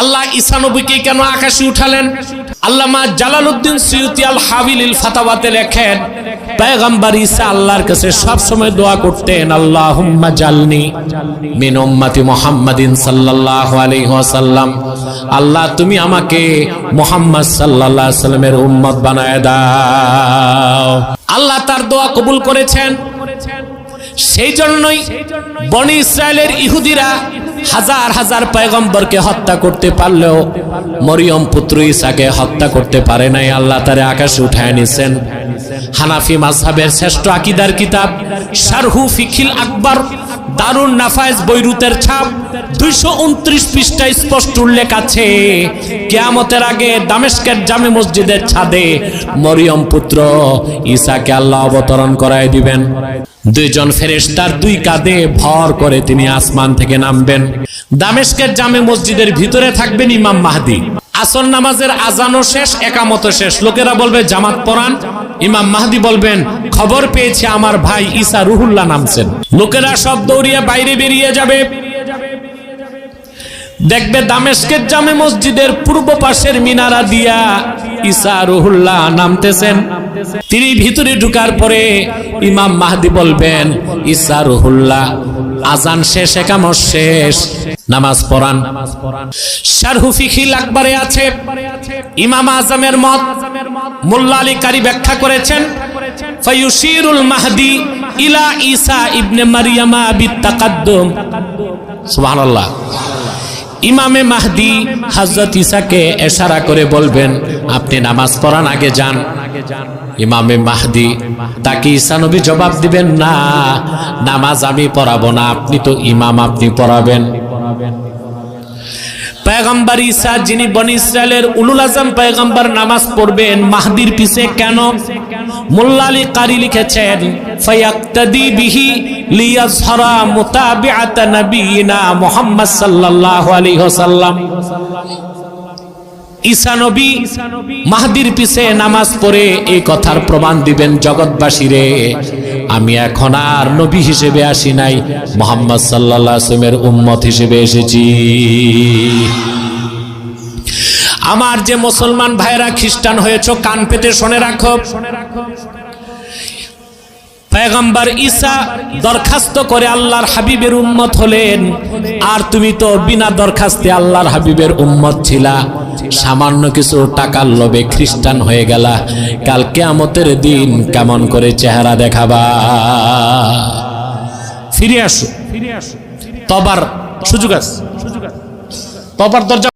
আল্লাহ ঈসা নবীকে কেন আকাশে উঠালেন? আল্লামা জালালউদ্দিন সুয়ুতী আল হাবিলিল ফাতাওয়াতে লেখেন, পয়গম্বর ঈসা আল্লাহর কাছে সব সময় দোয়া করতেন, আল্লাহুম্মা জালনি মিন উম্মতি মুহাম্মাদিন সাল্লাল্লাহু আলাইহি ওয়াসাল্লাম, আল্লাহ তুমি আমাকে মুহাম্মদ সাল্লাল্লাহু আলাইহি ওয়াসাল্লামের উম্মত বানায় দাও। আল্লাহ তার দোয়া কবুল করেছেন। সেই জন্যই বনি ইসরায়েলের ইহুদিরা হাজার হাজার পয়গম্বরকে হত্যা করতে পারলেও মরিয়ম পুত্র ঈসাকে হত্যা করতে পারে নাই। আল্লাহ তারে আকাশে উঠায় নিছেন। হানাফি মাযহাবের শ্রেষ্ঠ আকীদার কিতাব শারহু ফিকিল আকবর দারুন নাফায়েজ বৈরুতের ছাপ 229 পৃষ্ঠায় স্পষ্ট উল্লেখ আছে, কিয়ামতের আগে দামেস্কের জামে মসজিদের ছাদে মরিয়ম পুত্র ঈসাকে আল্লাহ অবতরণ করায় দিবেন। দুইজন ফেরেশতার দুই কাঁধে ভর করে তিনি আসমান থেকে নামবেন। দামেস্কের জামে মসজিদের ভিতরে থাকবেন ইমাম মাহদি। আসর নামাজের আজানও শেষ, একামতও শেষ। লোকেরা বলবে জামাত পড়ান। ইমাম মাহদি বলবেন, খবর পেয়েছে আমার ভাই ঈসা রুহুল্লাহ নামছেন। লোকেরা সব দৌড়িয়ে বাইরে বেরিয়ে যাবে। দেখবে দামেস্কের জামে মসজিদের পূর্ব পাশের মিনারা দিয়া ঈসা রুহুল্লাহ নামতেছেন। তিনি ভিতরে ঢুকার পরে ইমাম মাহদি বলবেন, ঈসা রুহুল্লাহ, আজান শেষ, একামত শেষ, নামাজ পড়ান। শারহু ফিকিল আকবরে আছে ইমাম আজমের মত মোল্লা আলী কারি ব্যাখ্যা করেছেন, ফায়ুশিরুল মাহদি ইলা ঈসা ইবনে মারইয়ামা বিত্তাকাদ্দুম। সুবহানাল্লাহ। ইমামে মাহদি হযরত ঈসাকে ইশারা করে বলবেন, আপনি নামাজ পড়ান, আগে যান। ইমামে মাহদি তাকে ঈসা নবী জবাব দিবেন, না, নামাজ আমি পড়াবো না, আপনি তো ইমাম, আপনি পড়াবেন। পয়গম্বর ঈসা যিনি বনি ইসরায়েলের উলুল আজম পয়গম্বর নামাজ পড়বেন মাহদির পিছে কেন? মোল্লা আলী কারি লিখেছেন, ফায়াক্তাদি বিহি লিয়াজহারা মুতাবিআত নবিয়িনা মুহাম্মদ সাল্লাল্লাহু আলাইহি ওয়াসাল্লাম। ঈসা নবী মাহদির পিছে নামাজ পড়ে এই কথার প্রমাণ দিবেন জগৎবাসীরে, আমি এখন আর নবী হিসেবে আসি নাই, মুহাম্মদ সাল্লাল্লাহু আলাইহি ওয়াসাল্লামের উম্মত হিসেবে এসেছি। আমার যে মুসলমান ভাইরা খ্রিস্টান হয়েছে, কান পেতে শুনে রাখো, পয়গম্বর ঈসা দরখাস্ত করে আল্লাহর হাবিবের উম্মত হলেন, আর তুমি তো বিনা দরখাস্তে আল্লাহর হাবিবের উম্মত ছিলা, সামান্য কিছু টাকার লোভে খ্রিস্টান হয়ে গেলা, কাল কিয়ামতের দিন কেমন করে চেহারা দেখাবা? ফিরে আসো, তবার সুযোগ আছে, তবার দরজা